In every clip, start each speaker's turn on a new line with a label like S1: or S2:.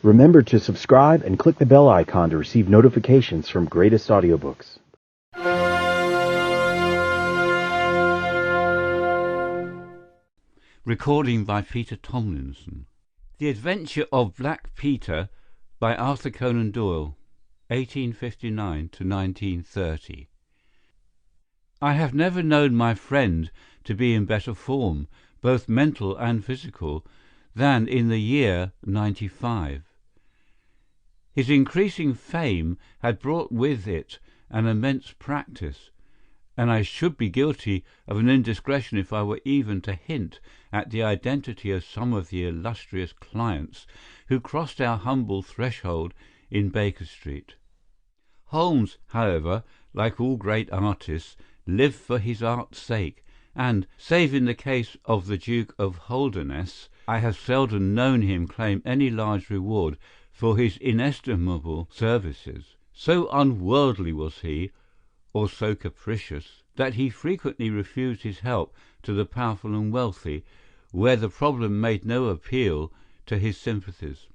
S1: Remember to subscribe and click the bell icon to receive notifications from greatest audiobooks.
S2: Recording by Peter Tomlinson. The Adventure of Black Peter by Arthur Conan Doyle, 1859 to 1930. I have never known my friend to be in better form, both mental and physical, than in the year '95. His increasing fame had brought with it an immense practice, and I should be guilty of an indiscretion if I were even to hint at the identity of some of the illustrious clients who crossed our humble threshold in Baker Street. Holmes, however, like all great artists, lived for his art's sake, and, save in the case of the Duke of Holderness, I have seldom known him claim any large reward for his inestimable services. So unworldly was he, or so capricious, that he frequently refused his help to the powerful and wealthy, where the problem made no appeal to his sympathies,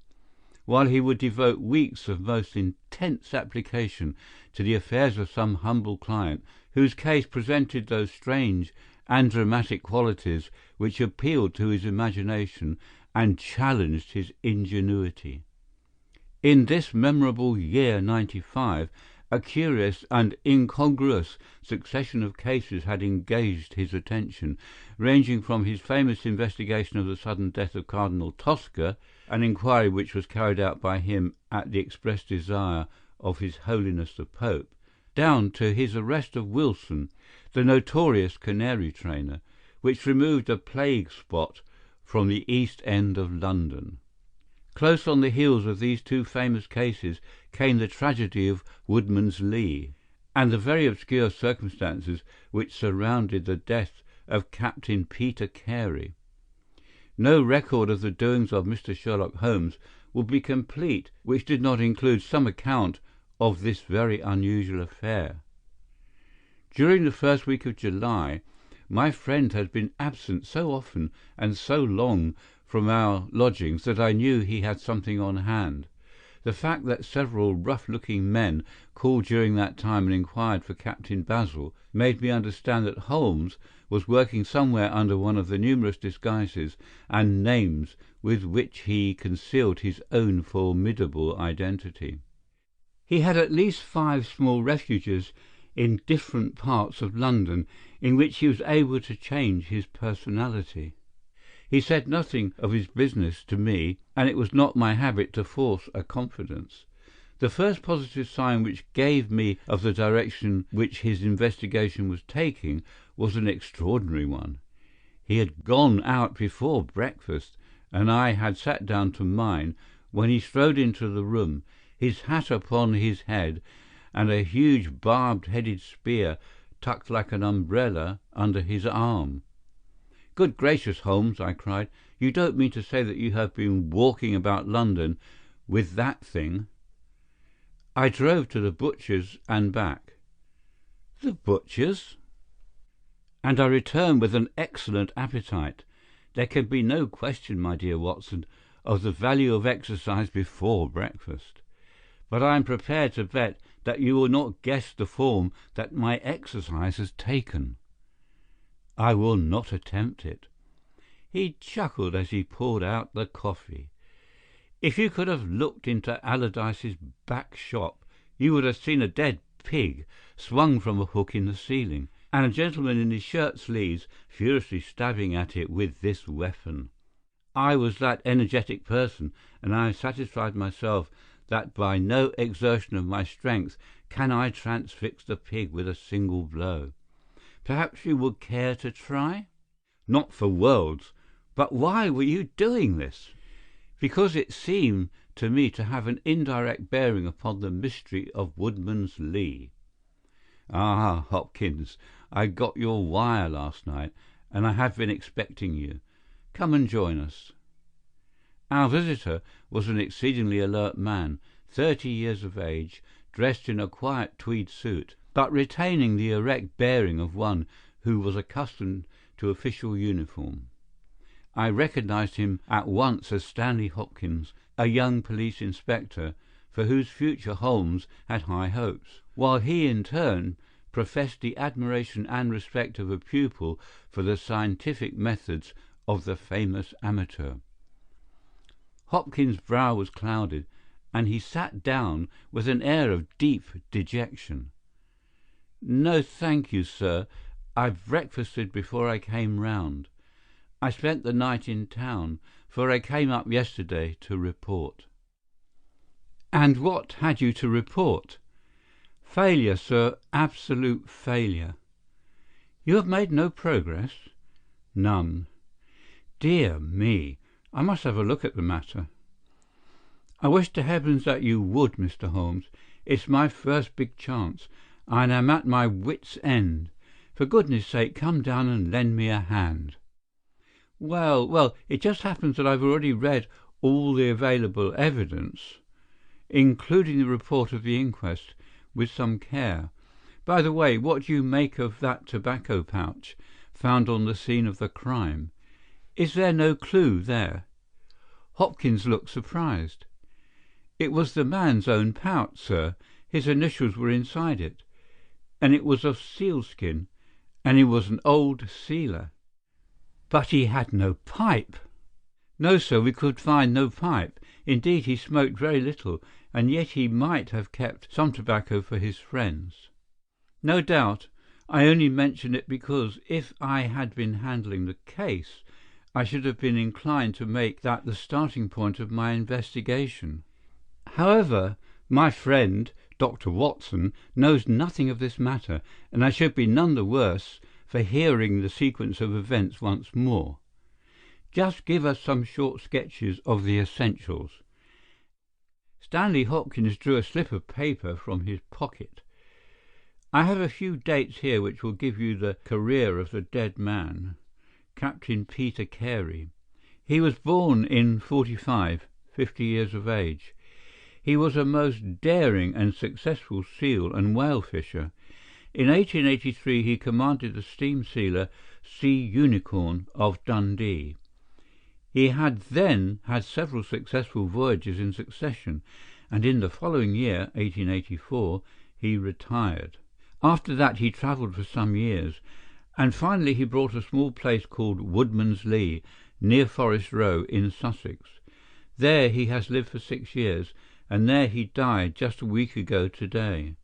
S2: while he would devote weeks of most intense application to the affairs of some humble client whose case presented those strange and dramatic qualities which appealed to his imagination and challenged his ingenuity. In this memorable year '95, a curious and incongruous succession of cases had engaged his attention, ranging from his famous investigation of the sudden death of Cardinal Tosca, an inquiry which was carried out by him at the express desire of His Holiness the Pope, down to his arrest of Wilson, the notorious canary trainer, which removed a plague spot from the East End of London. Close on the heels of these two famous cases came the tragedy of Woodman's Lee, and the very obscure circumstances which surrounded the death of Captain Peter Carey. No record of the doings of Mr. Sherlock Holmes would be complete which did not include some account of this very unusual affair. During the first week of July, my friend had been absent so often and so long from our lodgings that I knew he had something on hand. The fact that several rough-looking men called during that time and inquired for Captain Basil made me understand that Holmes was working somewhere under one of the numerous disguises and names with which he concealed his own formidable identity. He had at least 5 small refuges in different parts of London in which he was able to change his personality. He said nothing of his business to me, and it was not my habit to force a confidence. The first positive sign which gave me of the direction which his investigation was taking was an extraordinary one. He had gone out before breakfast, and I had sat down to mine, when he strode into the room, his hat upon his head, and a huge barbed-headed spear tucked like an umbrella under his arm. "Good gracious, Holmes," I cried, "you don't mean to say that you have been walking about London with that thing?" "I drove to the butcher's and back." "The butcher's?" "And I returned with an excellent appetite. There can be no question, my dear Watson, of the value of exercise before breakfast. But I am prepared to bet that you will not guess the form that my exercise has taken." "I will not attempt it." He chuckled as he poured out the coffee. "If you could have looked into Allardyce's back shop, you would have seen a dead pig swung from a hook in the ceiling, and a gentleman in his shirt sleeves furiously stabbing at it with this weapon. I was that energetic person, and I have satisfied myself that by no exertion of my strength can I transfix the pig with a single blow. Perhaps you would care to try?" "Not for worlds. But why were you doing this?" "Because it seemed to me to have an indirect bearing upon the mystery of Woodman's Lee." "Ah, Hopkins, I got your wire last night, and I have been expecting you. Come and join us." Our visitor was an exceedingly alert man, 30 years of age, dressed in a quiet tweed suit, but retaining the erect bearing of one who was accustomed to official uniform. I recognized him at once as Stanley Hopkins, a young police inspector, for whose future Holmes had high hopes, while he in turn professed the admiration and respect of a pupil for the scientific methods of the famous amateur. Hopkins' brow was clouded, and he sat down with an air of deep dejection. "No, thank you, sir. I've breakfasted before I came round. I spent the night in town, for I came up yesterday to report." "And what had you to report?" "Failure, sir, absolute failure." "You have made no progress?" "None." "Dear me, I must have a look at the matter." "I wish to heavens that you would, Mr. Holmes. It's my first big chance, and I'm at my wits' end. For goodness' sake, come down and lend me a hand." Well, it just happens that I've already read all the available evidence, including the report of the inquest, with some care. By the way, what do you make of that tobacco pouch found on the scene of the crime? Is there no clue there?" Hopkins looked surprised. "It was the man's own pouch, sir. His initials were inside it. And it was of sealskin, and he was an old sealer." "But he had no pipe." "No, sir, we could find no pipe. Indeed, he smoked very little, and yet he might have kept some tobacco for his friends." "No doubt. I only mention it because, if I had been handling the case, I should have been inclined to make that the starting point of my investigation. However, my friend, Dr. Watson, knows nothing of this matter, and I should be none the worse for hearing the sequence of events once more. Just give us some short sketches of the essentials." Stanley Hopkins drew a slip of paper from his pocket. "I have a few dates here which will give you the career of the dead man, Captain Peter Carey. He was born in '45, 50 years of age. He was a most daring and successful seal and whale fisher. In 1883 he commanded the steam sealer Sea Unicorn of Dundee. He had then had several successful voyages in succession, and in the following year, 1884, he retired. After that he travelled for some years, and finally he bought a small place called Woodman's Lee, near Forest Row in Sussex. There he has lived for 6 years, and there he died just a week ago today.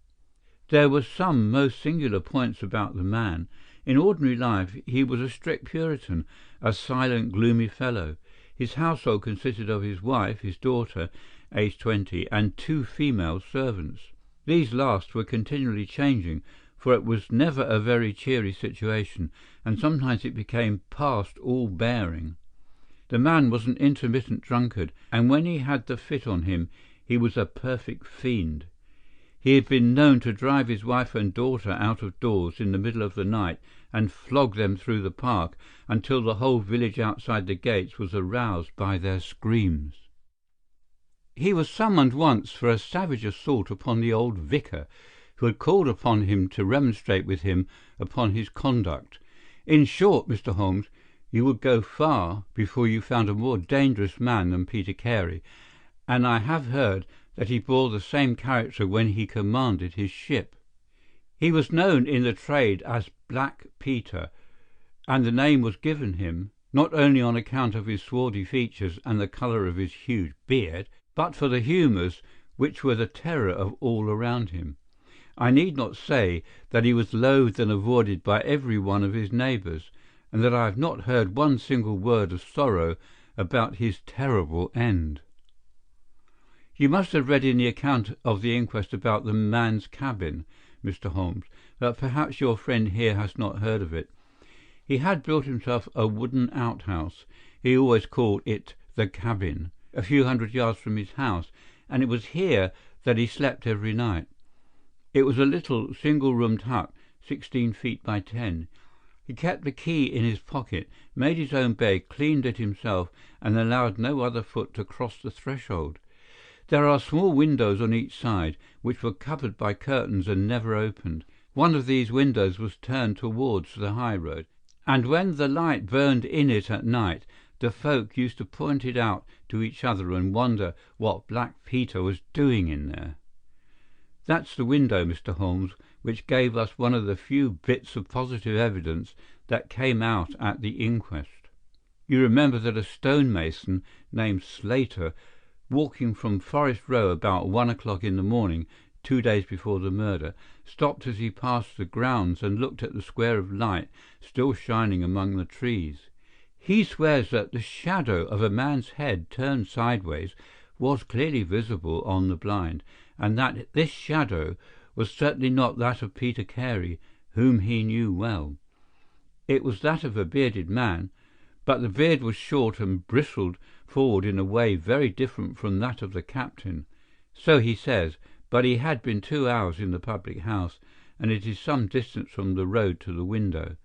S2: There were some most singular points about the man. In ordinary life he was a strict Puritan, a silent, gloomy fellow. His household consisted of his wife, his daughter, aged 20, and 2 female servants. These last were continually changing, for it was never a very cheery situation, and sometimes it became past all bearing. The man was an intermittent drunkard, and when he had the fit on him, he was a perfect fiend. He had been known to drive his wife and daughter out of doors in the middle of the night and flog them through the park until the whole village outside the gates was aroused by their screams. He was summoned once for a savage assault upon the old vicar, who had called upon him to remonstrate with him upon his conduct. In short, Mr. Holmes, you would go far before you found a more dangerous man than Peter Carey, and I have heard that he bore the same character when he commanded his ship. He was known in the trade as Black Peter, and the name was given him not only on account of his swarthy features and the colour of his huge beard, but for the humours which were the terror of all around him. I need not say that he was loathed and avoided by every one of his neighbours, and that I have not heard one single word of sorrow about his terrible end. You must have read in the account of the inquest about the man's cabin, Mr. Holmes, but perhaps your friend here has not heard of it. He had built himself a wooden outhouse. He always called it the cabin, a few hundred yards from his house, and it was here that he slept every night. It was a little single-roomed hut, 16 feet by 10. He kept the key in his pocket, made his own bed, cleaned it himself, and allowed no other foot to cross the threshold. There are small windows on each side, which were covered by curtains and never opened. One of these windows was turned towards the high road, and when the light burned in it at night, the folk used to point it out to each other and wonder what Black Peter was doing in there. That's the window, Mr. Holmes, which gave us one of the few bits of positive evidence that came out at the inquest. You remember that a stonemason named Slater, walking from Forest Row about 1 o'clock in the morning, 2 days before the murder, stopped as he passed the grounds and looked at the square of light still shining among the trees. He swears that the shadow of a man's head turned sideways was clearly visible on the blind, and that this shadow was certainly not that of Peter Carey, whom he knew well. It was that of a bearded man, but the beard was short and bristled forward in a way very different from that of the captain. So he says, but he had been 2 hours in the public house, and it is some distance from the road to the window.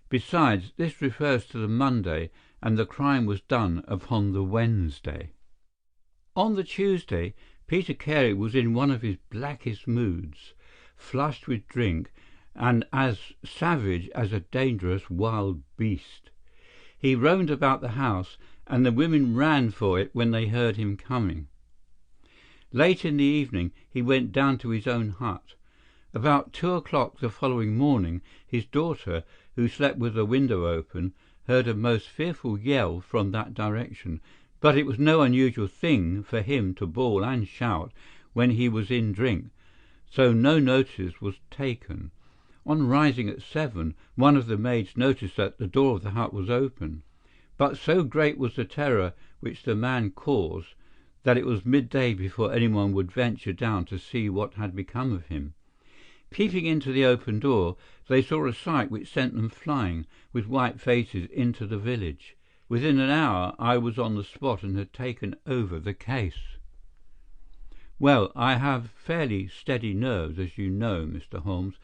S2: Besides, this refers to the Monday, and the crime was done upon the Wednesday. On the Tuesday, Peter Carey was in one of his blackest moods, flushed with drink, and as savage as a dangerous wild beast. He roamed about the house, and the women ran for it when they heard him coming. Late in the evening he went down to his own hut. About 2 o'clock the following morning, his daughter, who slept with the window open, heard a most fearful yell from that direction, but it was no unusual thing for him to bawl and shout when he was in drink, so no notice was taken. On rising at 7, one of the maids noticed that the door of the hut was open, but so great was the terror which the man caused that it was midday before anyone would venture down to see what had become of him. Peeping into the open door, they saw a sight which sent them flying, with white faces, into the village. Within an hour I was on the spot and had taken over the case. Well, I have fairly steady nerves, as you know, Mr. Holmes,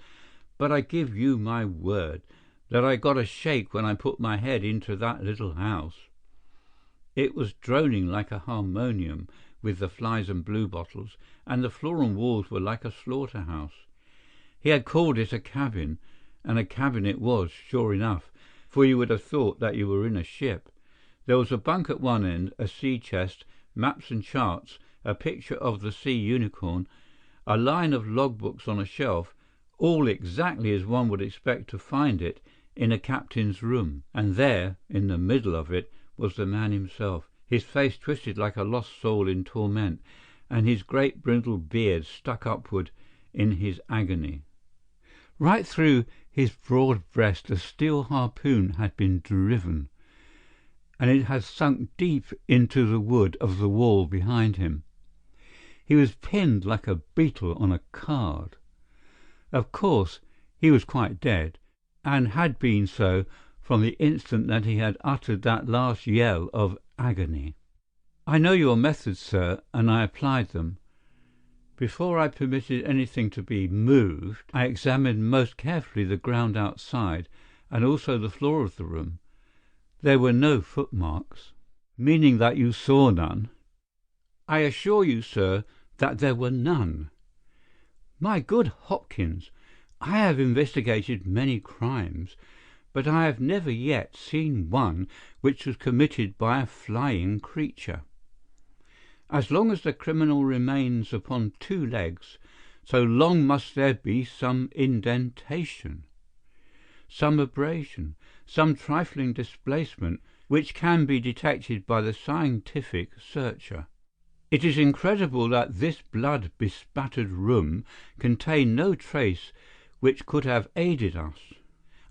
S2: but I give you my word that I got a shake when I put my head into that little house. It was droning like a harmonium with the flies and bluebottles, and the floor and walls were like a slaughter-house. He had called it a cabin, and a cabin it was, sure enough, for you would have thought that you were in a ship. There was a bunk at one end, a sea chest, maps and charts, a picture of the sea unicorn, a line of logbooks on a shelf, all exactly as one would expect to find it in a captain's room. And there, in the middle of it, was the man himself, his face twisted like a lost soul in torment, and his great brindled beard stuck upward in his agony. Right through his broad breast a steel harpoon had been driven, and it had sunk deep into the wood of the wall behind him. He was pinned like a beetle on a card. Of course, he was quite dead, and had been so from the instant that he had uttered that last yell of agony. I know your methods, sir, and I applied them. Before I permitted anything to be moved, I examined most carefully the ground outside and also the floor of the room. There were no footmarks. Meaning that you saw none? I assure you, sir, that there were none. My good Hopkins, I have investigated many crimes, but I have never yet seen one which was committed by a flying creature. As long as the criminal remains upon 2 legs, so long must there be some indentation, some abrasion, some trifling displacement which can be detected by the scientific searcher. It is incredible that this blood-bespattered room contained no trace which could have aided us.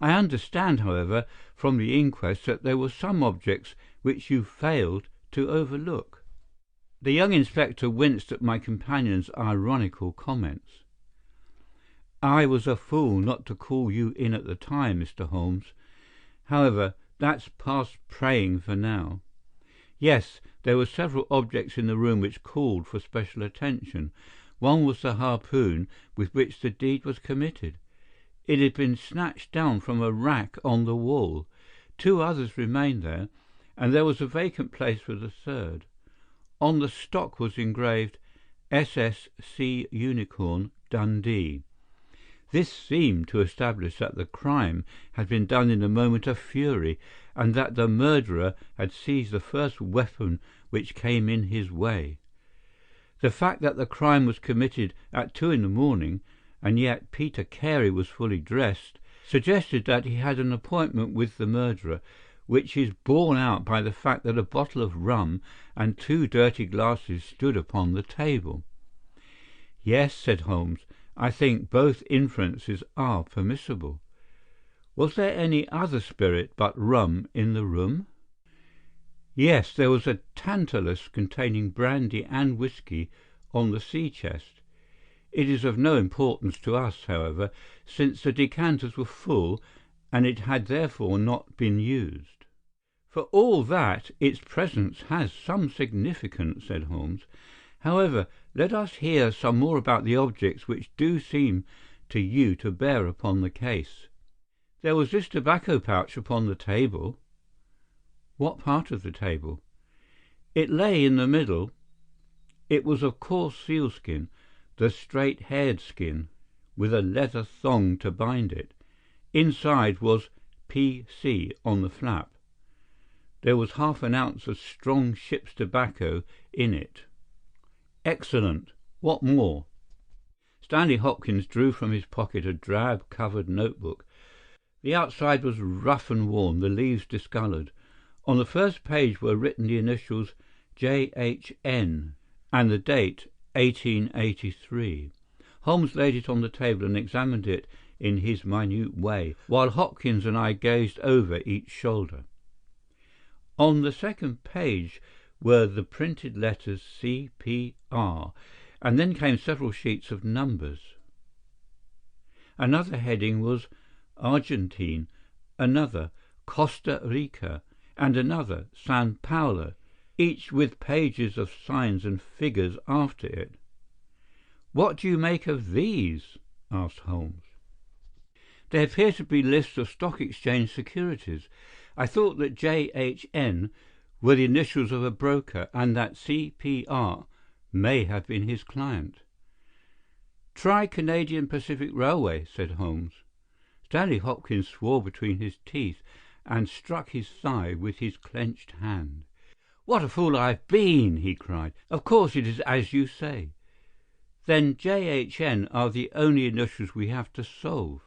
S2: I understand, however, from the inquest that there were some objects which you failed to overlook. The young inspector winced at my companion's ironical comments. I was a fool not to call you in at the time, Mr. Holmes. However, that's past praying for now. Yes, there were several objects in the room which called for special attention. One was the harpoon with which the deed was committed. It had been snatched down from a rack on the wall. 2 others remained there, and there was a vacant place for the third. On the stock was engraved SS Sea Unicorn, Dundee. This seemed to establish that the crime had been done in a moment of fury, and that the murderer had seized the first weapon which came in his way. The fact that the crime was committed at 2 in the morning, and yet Peter Carey was fully dressed, suggested that he had an appointment with the murderer, which is borne out by the fact that a bottle of rum and 2 dirty glasses stood upon the table. "Yes," said Holmes, "I think both inferences are permissible. Was there any other spirit but rum in the room?" "Yes, there was a tantalus containing brandy and whisky on the sea-chest. It is of no importance to us, however, since the decanters were full and it had therefore not been used." "For all that, its presence has some significance," said Holmes. "However, let us hear some more about the objects which do seem to you to bear upon the case. There was this tobacco pouch upon the table." "What part of the table?" "It lay in the middle. It was of coarse sealskin, the straight-haired skin, with a leather thong to bind it. Inside was P.C. on the flap. There was half an ounce of strong ship's tobacco in it." "Excellent. What more?" Stanley Hopkins drew from his pocket a drab-covered notebook. The outside was rough and worn, the leaves discoloured. On the first page were written the initials J.H.N. and the date 1883. Holmes laid it on the table and examined it in his minute way, while Hopkins and I gazed over each shoulder. On the second page were the printed letters C.P.R., and then came several sheets of numbers. Another heading was Argentine, another Costa Rica, and another San Paulo, each with pages of signs and figures after it. "What do you make of these?" asked Holmes. "They appear to be lists of stock exchange securities. I thought that J.H.N. were the initials of a broker, and that C.P.R. may have been his client." "Try Canadian Pacific Railway," said Holmes. Stanley Hopkins swore between his teeth and struck his thigh with his clenched hand. "What a fool I have been!" he cried. "Of course it is as you say. Then J.H.N. are the only initials we have to solve.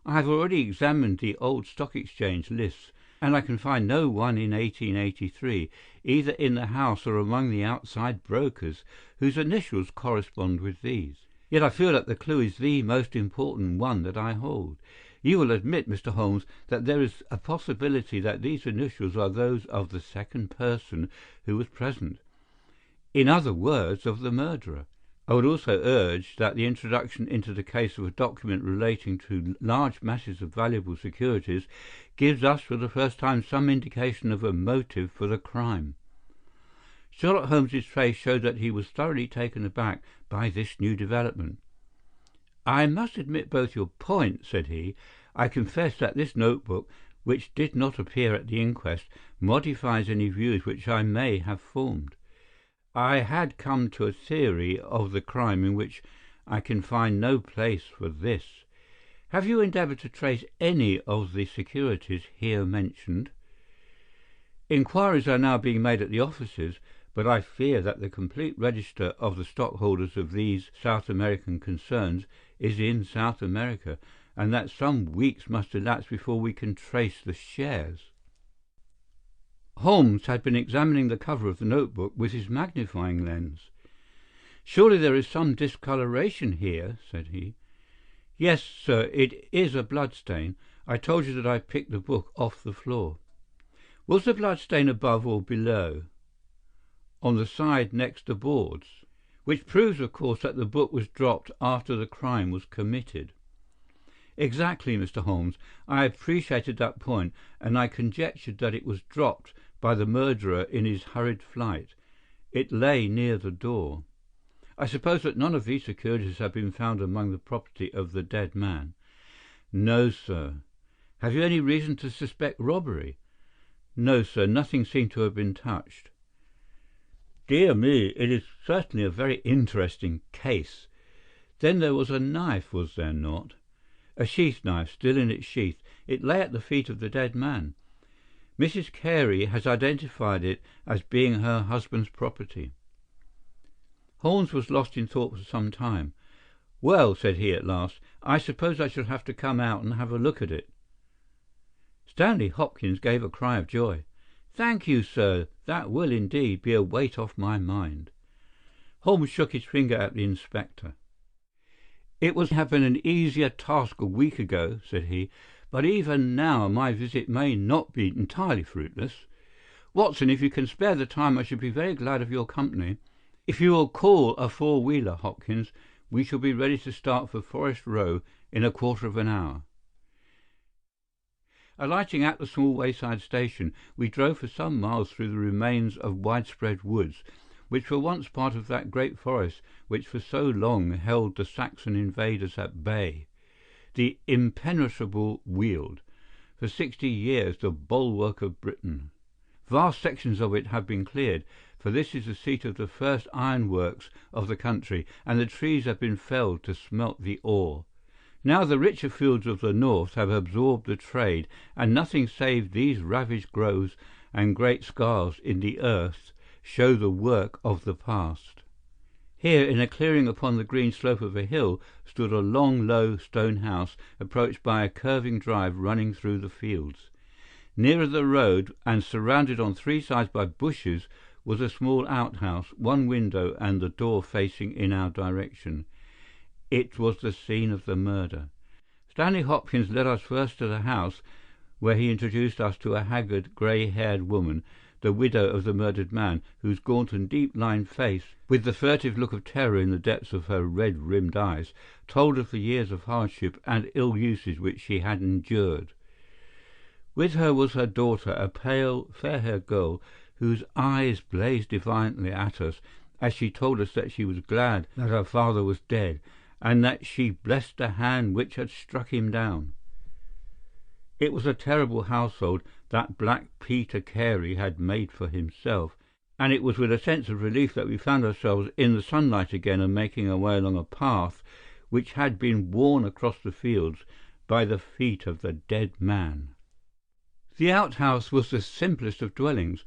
S2: I have already examined the old Stock Exchange lists, and I can find no one in 1883, either in the house or among the outside brokers, whose initials correspond with these. Yet I feel that the clue is the most important one that I hold. You will admit, Mr. Holmes, that there is a possibility that these initials are those of the second person who was present. In other words, of the murderer. I would also urge that the introduction into the case of a document relating to large masses of valuable securities gives us for the first time some indication of a motive for the crime." Sherlock Holmes's face showed that he was thoroughly taken aback by this new development. "I must admit both your points," said he. "I confess that this notebook, which did not appear at the inquest, modifies any views which I may have formed. I had come to a theory of the crime in which I can find no place for this. Have you endeavoured to trace any of the securities here mentioned?" "Inquiries are now being made at the offices, but I fear that the complete register of the stockholders of these South American concerns is in South America, and that some weeks must elapse before we can trace the shares." Holmes had been examining the cover of the notebook with his magnifying lens. "Surely there is some discoloration here," said he. "Yes, sir, it is a bloodstain. I told you that I picked the book off the floor." "Was the bloodstain above or below?" "On the side next the boards." "Which proves, of course, that the book was dropped after the crime was committed." "Exactly, Mr. Holmes. I appreciated that point, and I conjectured that it was dropped by the murderer in his hurried flight. It lay near the door. I suppose that none of these securities have been found among the property of the dead man?" "No, sir." "Have you any reason to suspect robbery?" "No, sir. Nothing seemed to have been touched." "Dear me, it is certainly a very interesting case. Then there was a knife, was there not?" A sheath knife, still in its sheath. It lay at the feet of the dead man. Mrs. Carey has identified it as being her husband's property. Holmes was lost in thought for some time. "Well," said he at last, "I suppose I shall have to come out and have a look at it." Stanley Hopkins gave a cry of joy. "Thank you, sir. That will indeed be a weight off my mind." Holmes shook his finger at the inspector. "It would have been an easier task a week ago," said he, "but even now my visit may not be entirely fruitless. Watson, if you can spare the time, I should be very glad of your company. If you will call a four-wheeler, Hopkins, we shall be ready to start for Forest Row in a quarter of an hour." Alighting at the small wayside station, we drove for some miles through the remains of widespread woods, which were once part of that great forest which for so long held the Saxon invaders at bay, the impenetrable Weald, for 60 years the bulwark of Britain. Vast sections of it have been cleared, for this is the seat of the first ironworks of the country, and the trees have been felled to smelt the ore. Now the richer fields of the north have absorbed the trade, and nothing save these ravaged groves and great scars in the earth show the work of the past. Here, in a clearing upon the green slope of a hill, stood a long, low stone house, approached by a curving drive running through the fields. Nearer the road, and surrounded on three sides by bushes, was a small outhouse, one window and the door facing in our direction. It was the scene of the murder. Stanley Hopkins led us first to the house, where he introduced us to a haggard, grey-haired woman, the widow of the murdered man, whose gaunt and deep-lined face, with the furtive look of terror in the depths of her red-rimmed eyes, told of the years of hardship and ill usage which she had endured. With her was her daughter, a pale, fair-haired girl, whose eyes blazed defiantly at us as she told us that she was glad that her father was dead, and that she blessed the hand which had struck him down. It was a terrible household that Black Peter Carey had made for himself, and it was with a sense of relief that we found ourselves in the sunlight again and making our way along a path which had been worn across the fields by the feet of the dead man. The outhouse was the simplest of dwellings,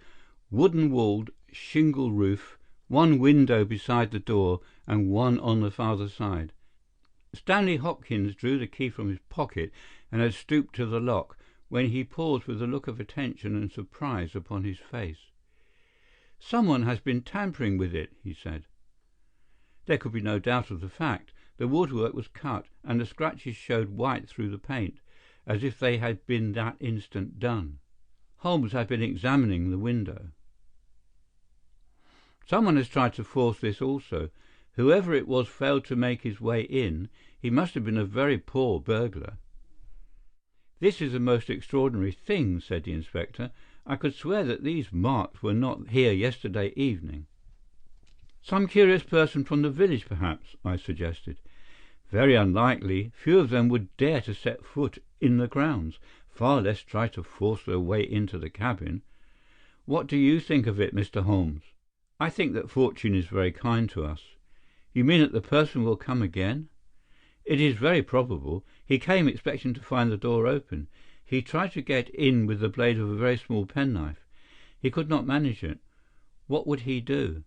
S2: wooden-walled, shingle roof, one window beside the door and one on the farther side. Stanley Hopkins drew the key from his pocket and had stooped to the lock, when he paused with a look of attention and surprise upon his face. "Someone has been tampering with it," he said. There could be no doubt of the fact. The woodwork was cut, and the scratches showed white through the paint, as if they had been that instant done. Holmes had been examining the window. "Someone has tried to force this also. Whoever it was failed to make his way in. He must have been a very poor burglar." "This is a most extraordinary thing," said the inspector. "I could swear that these marks were not here yesterday evening." "Some curious person from the village, perhaps," I suggested. "Very unlikely. Few of them would dare to set foot in the grounds, far less try to force their way into the cabin. What do you think of it, Mr. Holmes?" "I think that fortune is very kind to us." "You mean that the person will come again?" "It is very probable. He came expecting to find the door open. He tried to get in with the blade of a very small penknife. He could not manage it. What would he do?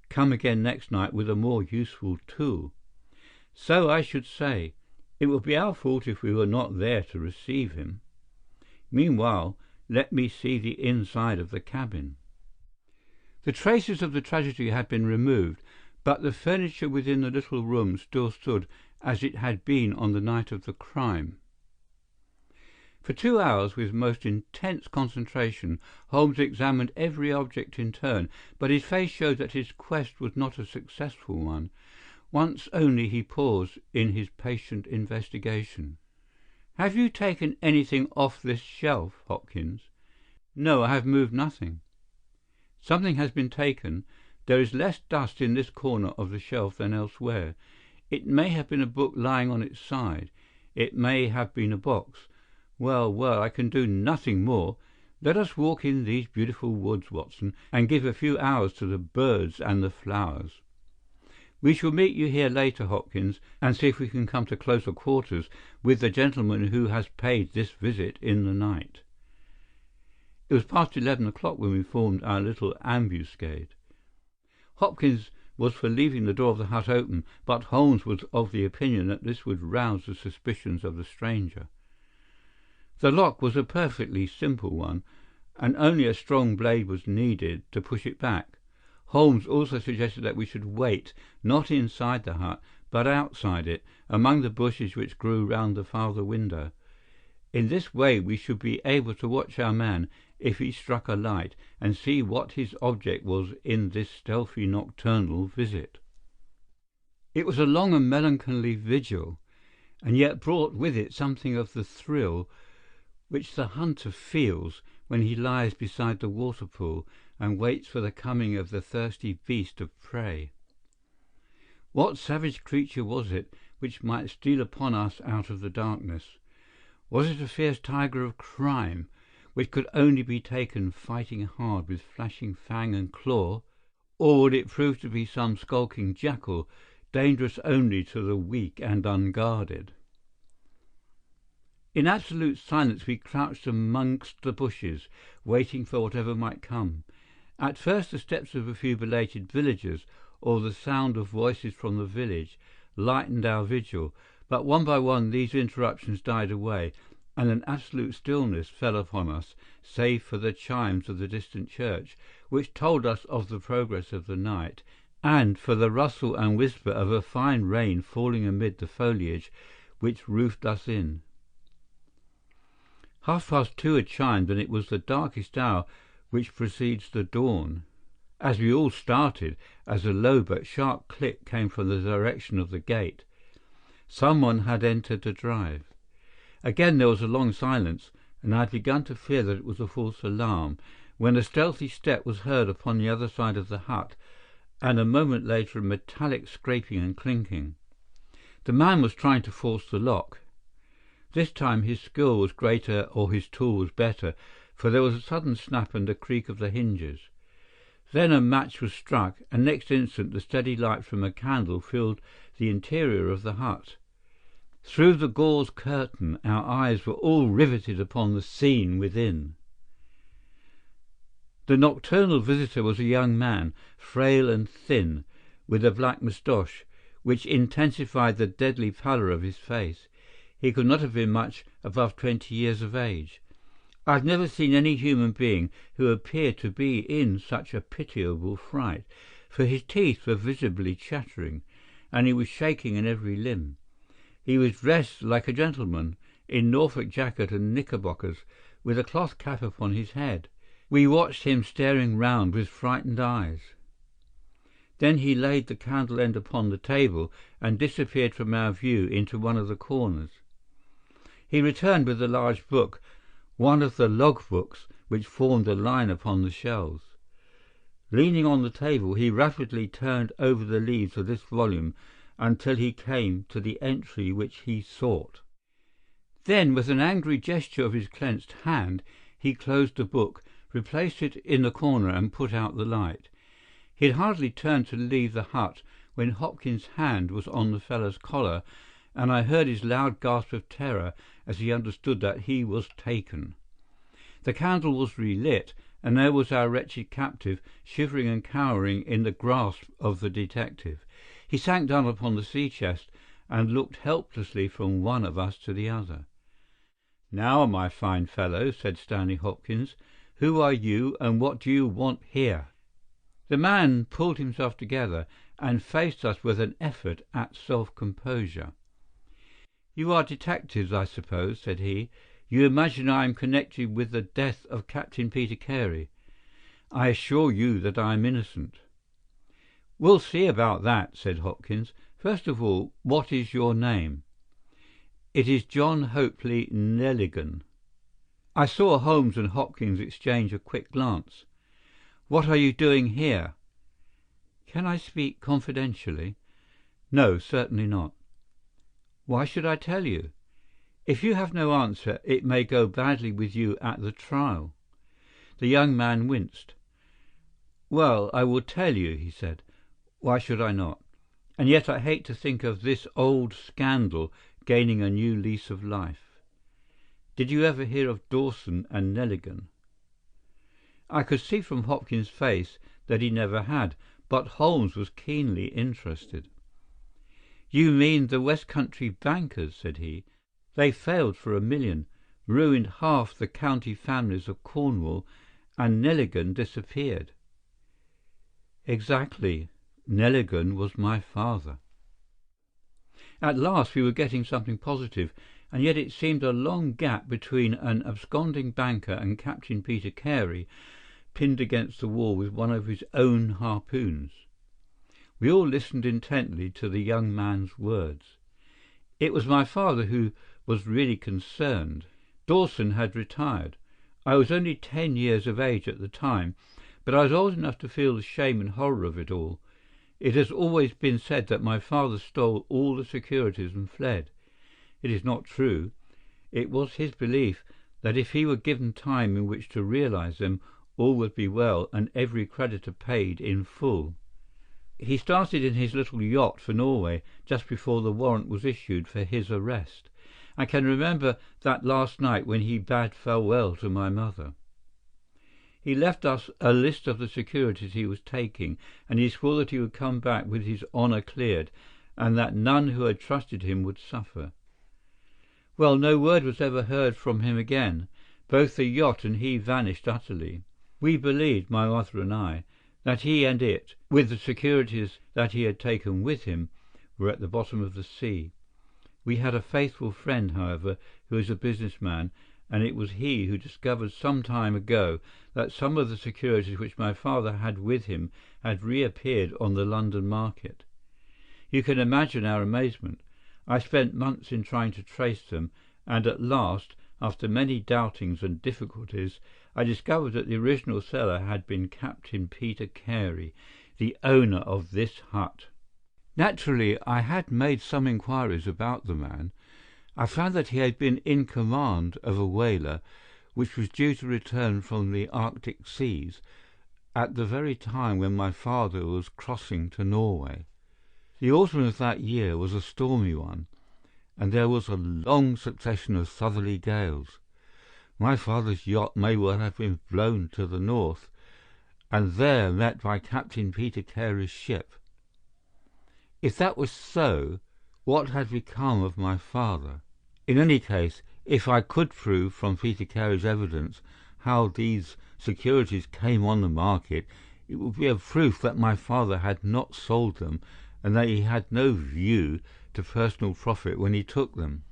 S2: Come again next night with a more useful tool." "So I should say. It would be our fault if we were not there to receive him. Meanwhile, let me see the inside of the cabin." The traces of the tragedy had been removed, but the furniture within the little room still stood as it had been on the night of the crime. For 2 hours, with most intense concentration, Holmes examined every object in turn, but his face showed that his quest was not a successful one. Once only he paused in his patient investigation. "Have you taken anything off this shelf, Hopkins?" "No, I have moved nothing." "Something has been taken. There is less dust in this corner of the shelf than elsewhere. It may have been a book lying on its side. It may have been a box. Well, well, I can do nothing more. Let us walk in these beautiful woods, Watson, and give a few hours to the birds and the flowers." We shall meet you here later, Hopkins, and see if we can come to closer quarters with the gentleman who has paid this visit in the night." It was past 11 o'clock when we formed our little ambuscade. Hopkins was for leaving the door of the hut open, but Holmes was of the opinion that this would rouse the suspicions of the stranger. The lock was a perfectly simple one, and only a strong blade was needed to push it back. Holmes also suggested that we should wait, not inside the hut, but outside it, among the bushes which grew round the farther window. In this way we should be able to watch our man if he struck a light, and see what his object was in this stealthy nocturnal visit. It was a long and melancholy vigil, and yet brought with it something of the thrill which the hunter feels when he lies beside the waterpool and waits for the coming of the thirsty beast of prey. What savage creature was it which might steal upon us out of the darkness? Was it a fierce tiger of crime, which could only be taken fighting hard with flashing fang and claw, or would it prove to be some skulking jackal, dangerous only to the weak and unguarded? In absolute silence we crouched amongst the bushes, waiting for whatever might come. At first the steps of a few belated villagers, or the sound of voices from the village, lightened our vigil, but one by one these interruptions died away, and an absolute stillness fell upon us, save for the chimes of the distant church, which told us of the progress of the night, and for the rustle and whisper of a fine rain falling amid the foliage which roofed us in. 2:30 had chimed, and it was the darkest hour which precedes the dawn, as we all started, as a low but sharp click came from the direction of the gate. Someone had entered the drive. Again there was a long silence, and I had begun to fear that it was a false alarm, when a stealthy step was heard upon the other side of the hut, and a moment later a metallic scraping and clinking. The man was trying to force the lock. This time his skill was greater or his tool was better, for there was a sudden snap and a creak of the hinges. Then a match was struck, and next instant the steady light from a candle filled the interior of the hut. Through the gauze curtain our eyes were all riveted upon the scene within. The nocturnal visitor was a young man, frail and thin, with a black moustache, which intensified the deadly pallor of his face. He could not have been much above 20 years of age. I had never seen any human being who appeared to be in such a pitiable fright, for his teeth were visibly chattering, and he was shaking in every limb. He was dressed like a gentleman, in Norfolk jacket and knickerbockers, with a cloth cap upon his head. We watched him staring round with frightened eyes. Then he laid the candle end upon the table and disappeared from our view into one of the corners. He returned with a large book, one of the log books which formed a line upon the shelves. Leaning on the table, he rapidly turned over the leaves of this volume until he came to the entry which he sought. Then, with an angry gesture of his clenched hand, he closed the book, replaced it in the corner, and put out the light. He had hardly turned to leave the hut when Hopkins' hand was on the fellow's collar, and I heard his loud gasp of terror as he understood that he was taken. The candle was relit, and there was our wretched captive, shivering and cowering in the grasp of the detective. He sank down upon the sea-chest and looked helplessly from one of us to the other. "Now, my fine fellow," said Stanley Hopkins, "who are you and what do you want here?" The man pulled himself together and faced us with an effort at self-composure. "You are detectives, I suppose," said he. "You imagine I am connected with the death of Captain Peter Carey. I assure you that I am innocent." "We'll see about that," said Hopkins. "First of all, what is your name?" "It is John Hopeley Nelligan." I saw Holmes and Hopkins exchange a quick glance. "What are you doing here?" "Can I speak confidentially?" "No, certainly not." "Why should I tell you? If you have no answer, it may go badly with you at the trial." The young man winced. "Well, I will tell you," he said. "Why should I not? And yet I hate to think of this old scandal gaining a new lease of life. Did you ever hear of Dawson and Nelligan?" I could see from Hopkins' face that he never had, but Holmes was keenly interested. "You mean the West Country bankers," said he. "They failed for £1 million, ruined half the county families of Cornwall, and Nelligan disappeared." "Exactly. Nelligan was my father." At last we were getting something positive, and yet it seemed a long gap between an absconding banker and Captain Peter Carey pinned against the wall with one of his own harpoons. We all listened intently to the young man's words. It was my father who was really concerned. Dawson had retired. I was only 10 years of age at the time, but I was old enough to feel the shame and horror of it all. It has always been said that my father stole all the securities and fled. It is not true. It was his belief that if he were given time in which to realize them, all would be well and every creditor paid in full. He started in his little yacht for Norway just before the warrant was issued for his arrest. I can remember that last night when he bade farewell to my mother. He left us a list of the securities he was taking, and he swore that he would come back with his honour cleared, and that none who had trusted him would suffer. Well, no word was ever heard from him again. Both the yacht and he vanished utterly. We believed, my mother and I, that he and it, with the securities that he had taken with him, were at the bottom of the sea. We had a faithful friend, however, who is a businessman, and it was he who discovered some time ago that some of the securities which my father had with him had reappeared on the London market. You can imagine our amazement. I spent months in trying to trace them, and at last, after many doubtings and difficulties, I discovered that the original seller had been Captain Peter Carey, the owner of this hut. Naturally, I had made some inquiries about the man. I found that he had been in command of a whaler which was due to return from the Arctic seas at the very time when my father was crossing to Norway. The autumn of that year was a stormy one, and there was a long succession of southerly gales. My father's yacht may well have been blown to the north, and there met by Captain Peter Carey's ship. If that was so, what had become of my father? In any case, if I could prove from Peter Carey's evidence how these securities came on the market, it would be a proof that my father had not sold them and that he had no view to personal profit when he took them.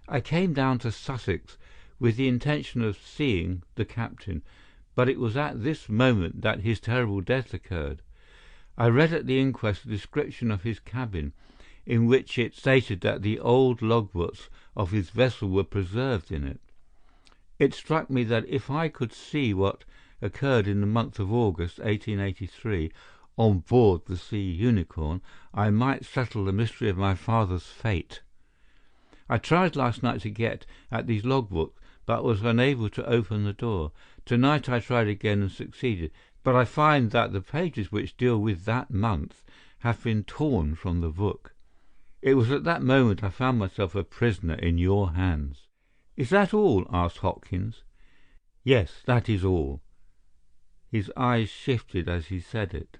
S2: I came down to Sussex with the intention of seeing the captain, but it was at this moment that his terrible death occurred. I read at the inquest a description of his cabin, in which it stated that the old logbooks of his vessel were preserved in it. It struck me that if I could see what occurred in the month of August, 1883, on board the Sea Unicorn, I might settle the mystery of my father's fate. I tried last night to get at these logbooks, but was unable to open the door. Tonight I tried again and succeeded, but I find that the pages which deal with that month have been torn from the book. It was at that moment I found myself a prisoner in your hands." "Is that all?" asked Hopkins. "Yes, that is all." His eyes shifted as he said it.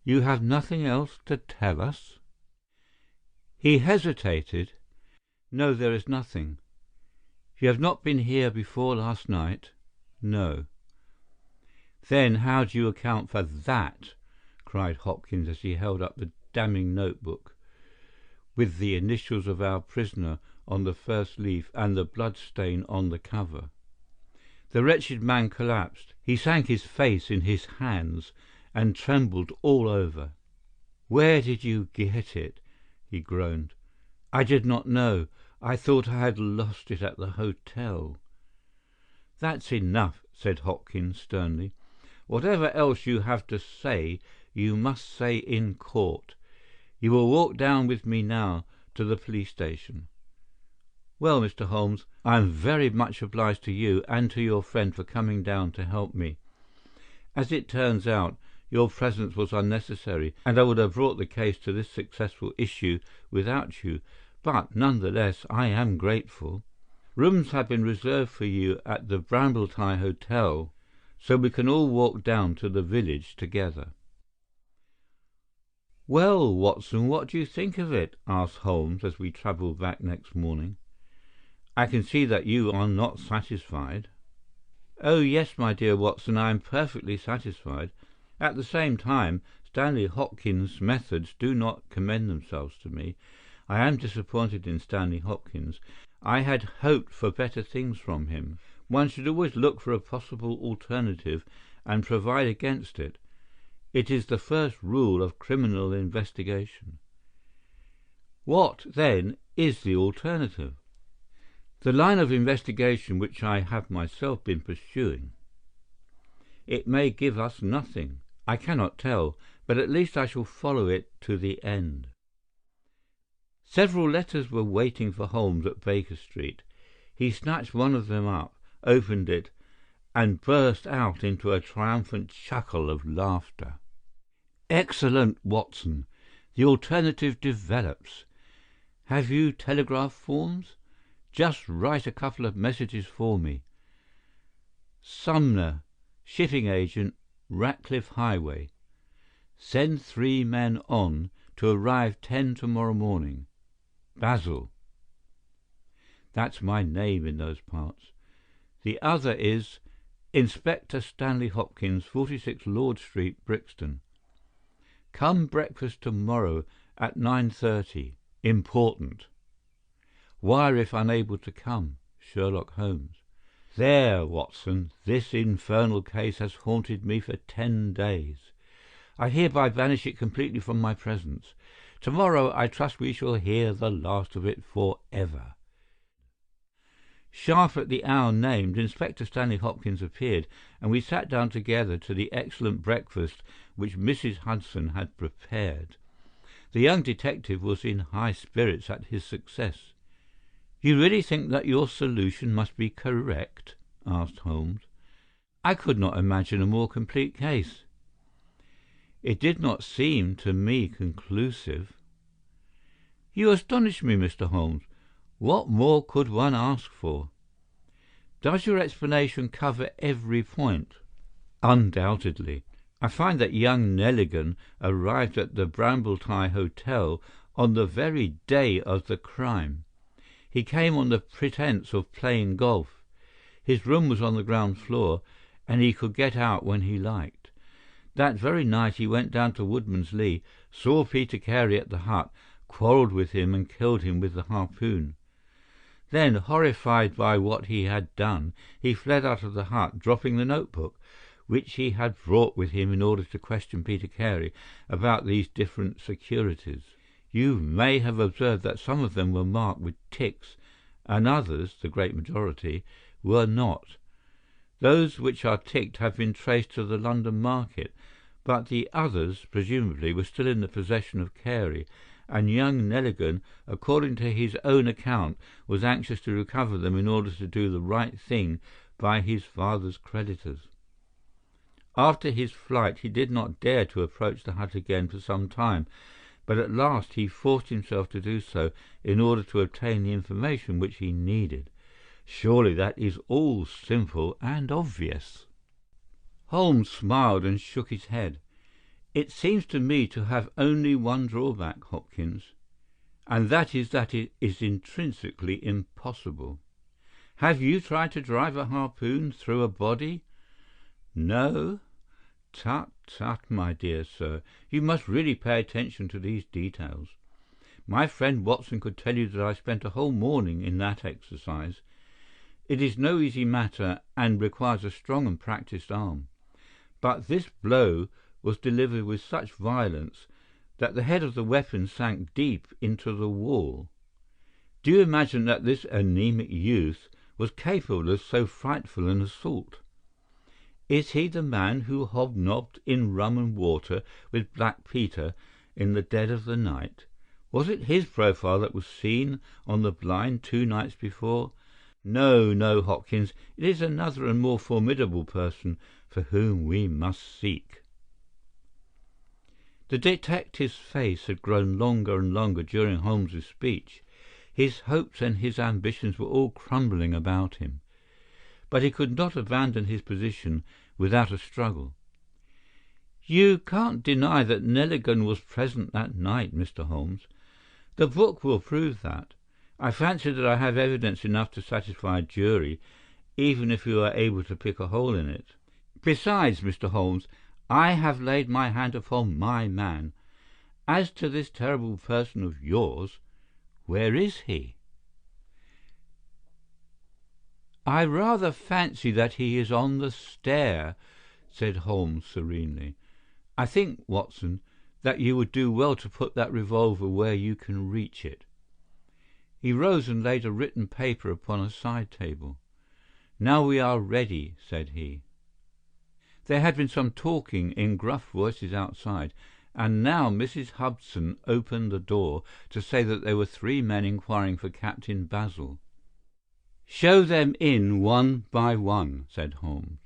S2: "You have nothing else to tell us?" He hesitated. "No, there is nothing." "You have not been here before last night?" "No." "Then how do you account for that?" cried Hopkins as he held up the damning notebook, with the initials of our prisoner on the first leaf and the blood stain on the cover. The wretched man collapsed. He sank his face in his hands and trembled all over. "Where did you get it?" he groaned. "I did not know. I thought I had lost it at the hotel." "That's enough," said Hopkins sternly. "Whatever else you have to say, you must say in court. You will walk down with me now to the police station." "Well, Mr. Holmes, I am very much obliged to you and to your friend for coming down to help me. As it turns out, Your presence was unnecessary, and I would have brought the case to this successful issue without you, but nonetheless I am grateful. Rooms have been reserved for you at the Brambletie Hotel, so we can all walk down to the village together." "Well, Watson, what do you think of it?" asked Holmes as we travelled back next morning. "I can see that you are not satisfied." "Oh, yes, my dear Watson, I am perfectly satisfied. At the same time, Stanley Hopkins' methods do not commend themselves to me. I am disappointed in Stanley Hopkins. I had hoped for better things from him. One should always look for a possible alternative and provide against it. It is the first rule of criminal investigation." "What, then, is the alternative?" "The line of investigation which I have myself been pursuing. It may give us nothing. I cannot tell, but at least I shall follow it to the end." Several letters were waiting for Holmes at Baker Street. He snatched one of them up, opened it, and burst out into a triumphant chuckle of laughter. "Excellent, Watson! The alternative develops. Have you telegraph forms? Just write a couple of messages for me. Sumner, shipping agent, Ratcliffe Highway. Send 3 men on to arrive 10 tomorrow morning. Basil. That's my name in those parts. The other is Inspector Stanley Hopkins, 46 Lord Street, Brixton. Come breakfast tomorrow at 9:30. Important. Wire if unable to come. Sherlock Holmes." There, Watson, this infernal case has haunted me for 10 days. I hereby banish it completely from my presence. Tomorrow I trust we shall hear the last of it for ever. Sharp at the hour named, Inspector Stanley Hopkins appeared, and we sat down together to the excellent breakfast which Mrs. Hudson had prepared. The young detective was in high spirits at his success. "You really think that your solution must be correct?" asked Holmes. "I could not imagine a more complete case." "It did not seem to me conclusive." "You astonish me, Mr. Holmes. What more could one ask for?" "Does your explanation cover every point?" "Undoubtedly. I find that young Neligan arrived at the Brambletie Hotel on the very day of the crime. He came on the pretence of playing golf. His room was on the ground floor, and he could get out when he liked. That very night he went down to Woodman's Lee, saw Peter Carey at the hut, quarrelled with him and killed him with the harpoon. Then, horrified by what he had done, he fled out of the hut, dropping the notebook, which he had brought with him in order to question Peter Carey about these different securities. You may have observed that some of them were marked with ticks, and others, the great majority, were not. Those which are ticked have been traced to the London market, but the others, presumably, were still in the possession of Carey, and young Neligan, according to his own account, was anxious to recover them in order to do the right thing by his father's creditors. After his flight he did not dare to approach the hut again for some time, but at last he forced himself to do so in order to obtain the information which he needed. Surely that is all simple and obvious." Holmes smiled and shook his head. "It seems to me to have only one drawback, Hopkins, and that it is intrinsically impossible. Have you tried to drive a harpoon through a body?" "No." "Tut, tut, my dear sir, you must really pay attention to these details. My friend Watson could tell you that I spent a whole morning in that exercise. It is no easy matter and requires a strong and practised arm. But this blow was delivered with such violence that the head of the weapon sank deep into the wall. Do you imagine that this anemic youth was capable of so frightful an assault? Is he the man who hobnobbed in rum and water with Black Peter in the dead of the night? Was it his profile that was seen on the blind 2 nights before? No, no, Hopkins, it is another and more formidable person for whom we must seek." The detective's face had grown longer and longer during Holmes's speech. His hopes and his ambitions were all crumbling about him. But he could not abandon his position without a struggle. "You can't deny that Nelligan was present that night, Mr. Holmes. The book will prove that. I fancy that I have evidence enough to satisfy a jury, even if you are able to pick a hole in it. Besides, Mr. Holmes, I have laid my hand upon my man. As to this terrible person of yours, where is he?" "I rather fancy that he is on the stair," said Holmes serenely. "I think, Watson, that you would do well to put that revolver where you can reach it." He rose and laid a written paper upon a side table. "Now we are ready," said he. There had been some talking in gruff voices outside, and now Mrs. Hudson opened the door to say that there were 3 men inquiring for Captain Basil. "Show them in one by one," said Holmes.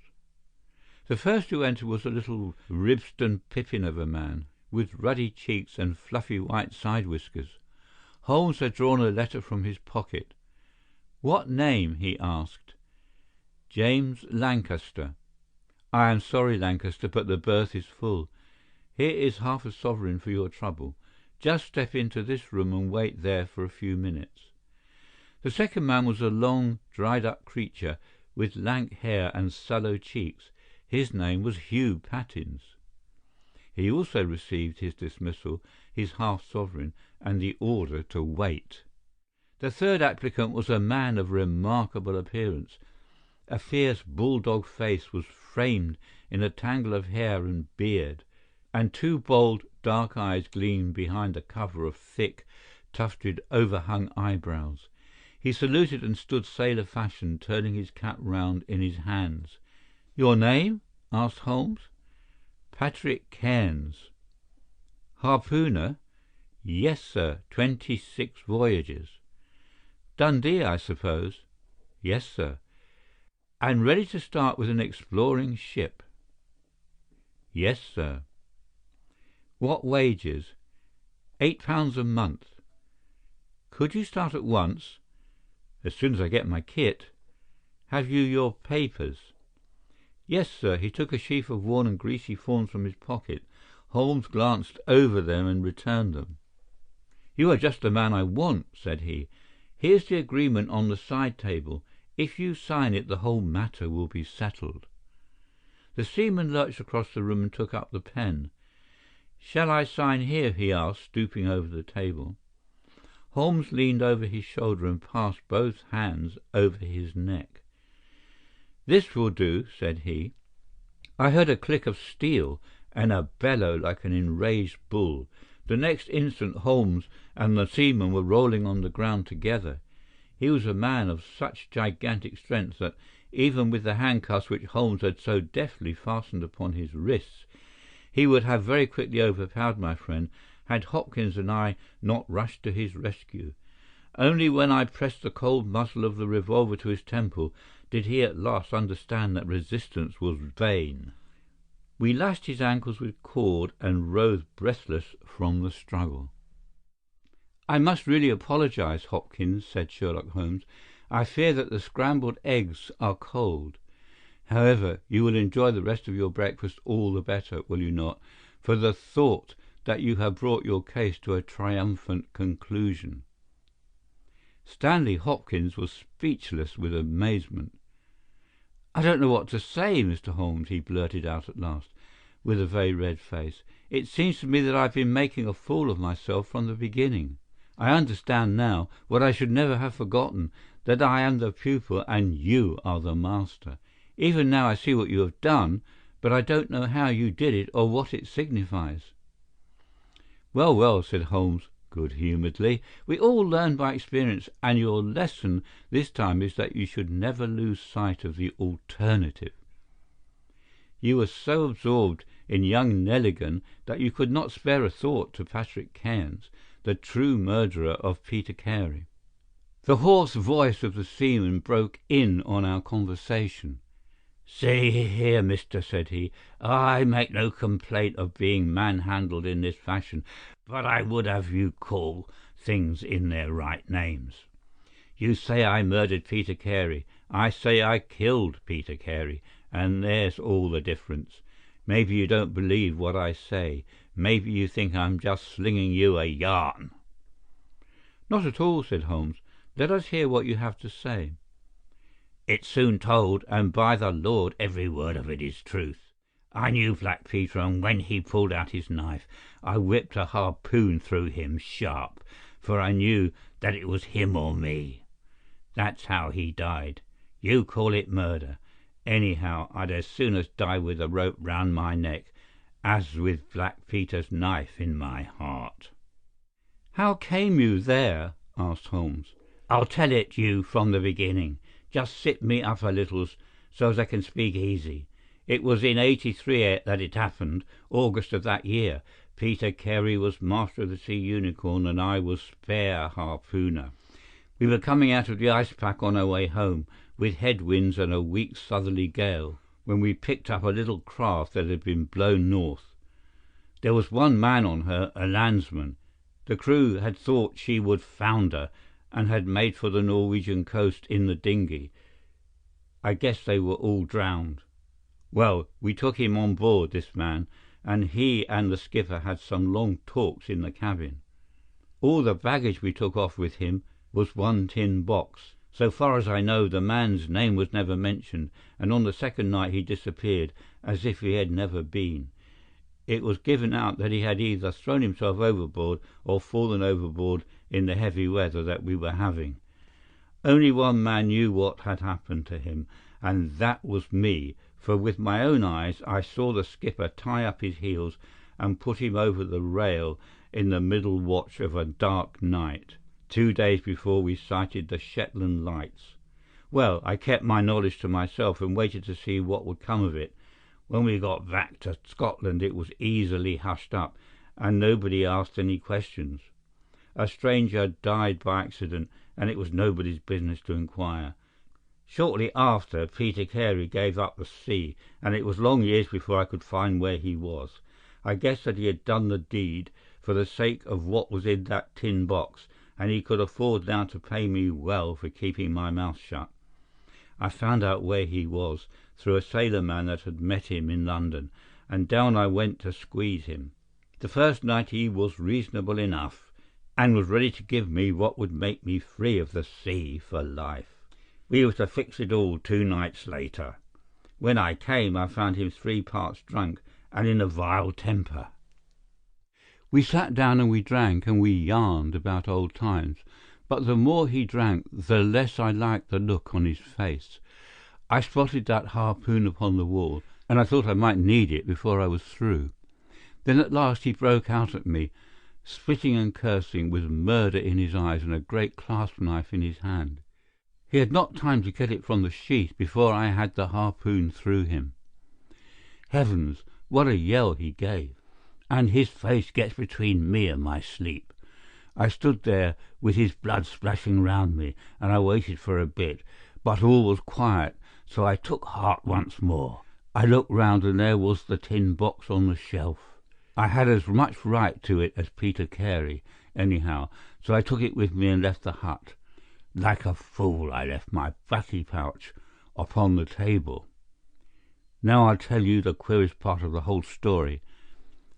S2: The first who entered was a little Ribston Pippin of a man, with ruddy cheeks and fluffy white side whiskers. Holmes had drawn a letter from his pocket. "What name?" he asked. "James Lancaster." "I am sorry, Lancaster, but the berth is full. Here is half a sovereign for your trouble. Just step into this room and wait there for a few minutes." The second man was a long, dried-up creature with lank hair and sallow cheeks. His name was Hugh Pattins. He also received his dismissal, his half-sovereign, and the order to wait. The third applicant was a man of remarkable appearance. A fierce bulldog face was framed in a tangle of hair and beard, and 2 bold, dark eyes gleamed behind a cover of thick, tufted, overhung eyebrows. He saluted and stood sailor fashion, turning his cap round in his hands. "Your name?" asked Holmes. "Patrick Cairns." "Harpooner?" "Yes, sir. 26 voyages." "Dundee, I suppose?" "Yes, sir." "And ready to start with an exploring ship?" "Yes, sir." "What wages?" £8 a month." "Could you start at once?" "As soon as I get my kit." "Have you your papers?" "Yes, sir." He took a sheaf of worn and greasy forms from his pocket. Holmes glanced over them and returned them. "You are just the man I want," said he. "Here's the agreement on the side table. If you sign it, the whole matter will be settled." The seaman lurched across the room and took up the pen. "Shall I sign here?" he asked, stooping over the table. Holmes leaned over his shoulder and passed both hands over his neck. "This will do," said he. I heard a click of steel and a bellow like an enraged bull. The next instant Holmes and the seaman were rolling on the ground together. He was a man of such gigantic strength that, even with the handcuffs which Holmes had so deftly fastened upon his wrists, he would have very quickly overpowered my friend had Hopkins and I not rushed to his rescue. Only when I pressed the cold muzzle of the revolver to his temple did he at last understand that resistance was vain. We lashed his ankles with cord and rose breathless from the struggle. "I must really apologize, Hopkins," said Sherlock Holmes. "I fear that the scrambled eggs are cold. However, you will enjoy the rest of your breakfast all the better, will you not, for the thought that you have brought your case to a triumphant conclusion?" Stanley Hopkins was speechless with amazement. "I don't know what to say, Mr. Holmes," he blurted out at last, with a very red face. "It seems to me that I've been making a fool of myself from the beginning. I understand now, what I should never have forgotten, that I am the pupil and you are the master. Even now I see what you have done, but I don't know how you did it or what it signifies." "Well, well," said Holmes good-humouredly, "we all learn by experience, and your lesson this time is that you should never lose sight of the alternative. You were so absorbed in young Nelligan that you could not spare a thought to Patrick Cairns, the true murderer of Peter Carey." The hoarse voice of the seaman broke in on our conversation. "See here, mister," said he, "I make no complaint of being manhandled in this fashion, but I would have you call things in their right names. You say I murdered Peter Carey. I say I killed Peter Carey, and there's all the difference. Maybe you don't believe what I say. Maybe you think I'm just slinging you a yarn." "Not at all," said Holmes. "Let us hear what you have to say." "It's soon told, and by the Lord every word of it is truth. I knew Black Peter, and when he pulled out his knife I whipped a harpoon through him sharp, for I knew that it was him or me. That's how he died. You call it murder. Anyhow, I'd as soon as die with a rope round my neck as with Black Peter's knife in my heart." "How came you there?" asked Holmes. "I'll tell it you from the beginning. Just sit me up a little so as I can speak easy. It was in '83 that it happened, August of that year. Peter Carey was Master of the Sea Unicorn and I was spare harpooner. We were coming out of the ice pack on our way home, with headwinds and a weak southerly gale, when we picked up a little craft that had been blown north. There was one man on her, a landsman. The crew had thought she would founder, and had made for the Norwegian coast in the dinghy. I guess they were all drowned. Well, we took him on board, this man, and he and the skipper had some long talks in the cabin. All the baggage we took off with him was one tin box. So far as I know, the man's name was never mentioned, and on the second night he disappeared, as if he had never been. It was given out that he had either thrown himself overboard or fallen overboard in the heavy weather that we were having. Only one man knew what had happened to him, and that was me, for with my own eyes I saw the skipper tie up his heels and put him over the rail in the middle watch of a dark night, 2 days before we sighted the Shetland lights. Well, I kept my knowledge to myself and waited to see what would come of it. When we got back to Scotland it was easily hushed up, and nobody asked any questions. A stranger died by accident, and it was nobody's business to inquire. Shortly after, Peter Carey gave up the sea, and it was long years before I could find where he was. I guessed that he had done the deed for the sake of what was in that tin box, and he could afford now to pay me well for keeping my mouth shut. I found out where he was through a sailor man that had met him in London, and down I went to squeeze him. The first night he was reasonable enough, and was ready to give me what would make me free of the sea for life. We were to fix it all 2 nights later. When I came I found him 3 parts drunk and in a vile temper. We sat down and we drank and we yarned about old times, but the more he drank the less I liked the look on his face. I spotted that harpoon upon the wall, and I thought I might need it before I was through. Then at last he broke out at me, spitting and cursing, with murder in his eyes and a great clasp knife in his hand. He had not time to get it from the sheath before I had the harpoon through him. Heavens, what a yell he gave! And his face gets between me and my sleep. I stood there with his blood splashing round me, and I waited for a bit, but all was quiet, so I took heart once more. I looked round, and there was the tin box on the shelf. I had as much right to it as Peter Carey, anyhow, so I took it with me and left the hut. Like a fool I left my baccy pouch upon the table. Now I'll tell you the queerest part of the whole story.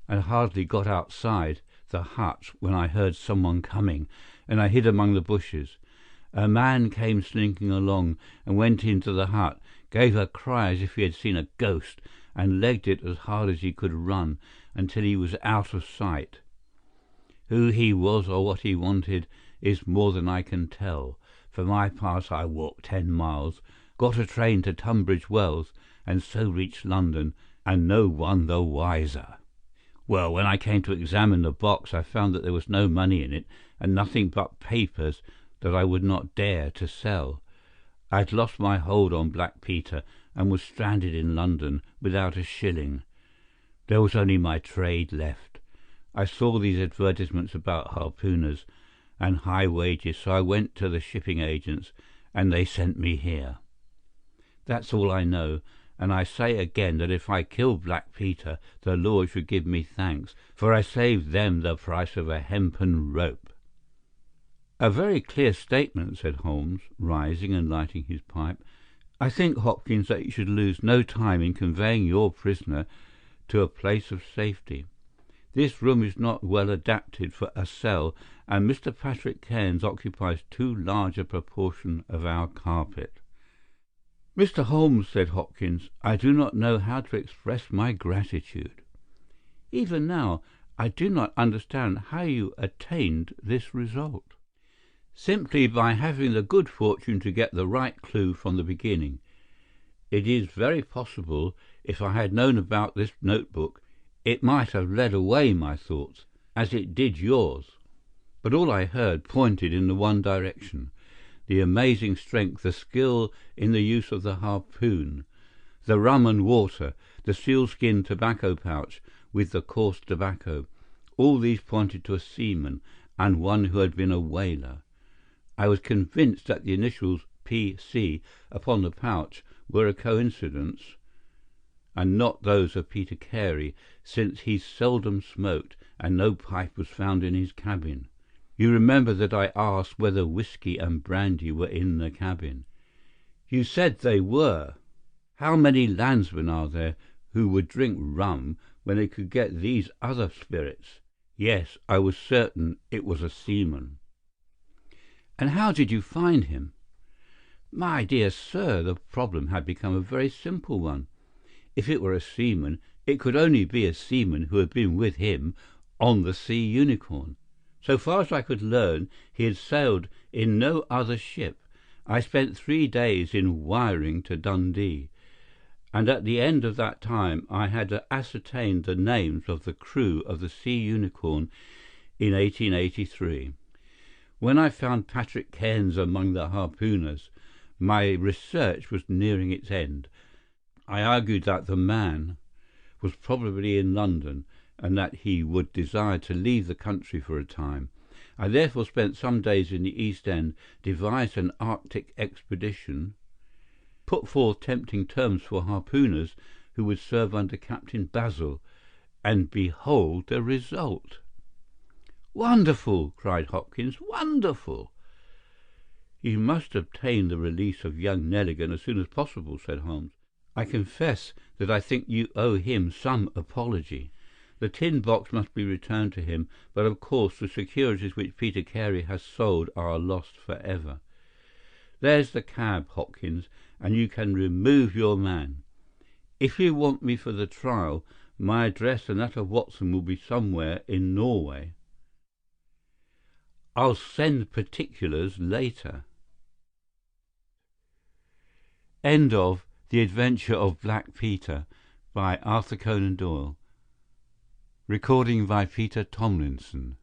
S2: I hardly got outside the hut when I heard someone coming, and I hid among the bushes. A man came slinking along and went into the hut, gave a cry as if he had seen a ghost, and legged it as hard as he could run until he was out of sight. Who he was or what he wanted is more than I can tell. For my part I walked 10 miles, got a train to Tunbridge Wells, and so reached London, and no one the wiser. Well, when I came to examine the box I found that there was no money in it, and nothing but papers that I would not dare to sell. I had lost my hold on Black Peter, and was stranded in London without a shilling. There was only my trade left. I saw these advertisements about harpooners and high wages, so I went to the shipping agents, and they sent me here. That's all I know, and I say again that if I kill Black Peter, the Lord should give me thanks, for I saved them the price of a hempen rope." "A very clear statement," said Holmes, rising and lighting his pipe. "I think, Hopkins, that you should lose no time in conveying your prisoner to a place of safety. This room is not well adapted for a cell, and Mr. Patrick Cairns occupies too large a proportion of our carpet." "Mr. Holmes," said Hopkins, "I do not know how to express my gratitude. Even now, I do not understand how you attained this result." "Simply by having the good fortune to get the right clue from the beginning. It is very possible, if I had known about this notebook, it might have led away my thoughts, as it did yours. But all I heard pointed in the one direction: the amazing strength, the skill in the use of the harpoon, the rum and water, the sealskin tobacco pouch with the coarse tobacco. All these pointed to a seaman, and one who had been a whaler. I was convinced that the initials P.C. upon the pouch were a coincidence, and not those of Peter Carey, since he seldom smoked, and no pipe was found in his cabin. You remember that I asked whether whisky and brandy were in the cabin. You said they were. How many landsmen are there who would drink rum when they could get these other spirits? Yes, I was certain it was a seaman." "And how did you find him?" "My dear sir, the problem had become a very simple one. If it were a seaman, it could only be a seaman who had been with him on the Sea Unicorn. So far as I could learn, he had sailed in no other ship. I spent 3 days in wiring to Dundee, and at the end of that time I had ascertained the names of the crew of the Sea Unicorn in 1883. When I found Patrick Cairns among the harpooners, my research was nearing its end. I argued that the man was probably in London, and that he would desire to leave the country for a time. I therefore spent some days in the East End, devised an Arctic expedition, put forth tempting terms for harpooners who would serve under Captain Basil, and behold the result." "Wonderful!" cried Hopkins. "Wonderful!" "You must obtain the release of young Neligan as soon as possible," said Holmes. "I confess that I think you owe him some apology. The tin box must be returned to him, but of course the securities which Peter Carey has sold are lost for ever. There's the cab, Hopkins, and you can remove your man. If you want me for the trial, my address and that of Watson will be somewhere in Norway. I'll send particulars later." End of The Adventure of Black Peter by Arthur Conan Doyle. Recording by Peter Tomlinson.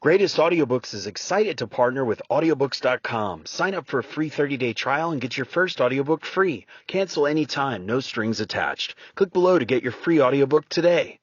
S1: Greatest Audiobooks is excited to partner with AudioBooks.com. Sign up for a free 30-day trial and get your first audiobook free. Cancel anytime, no strings attached. Click below to get your free audiobook today.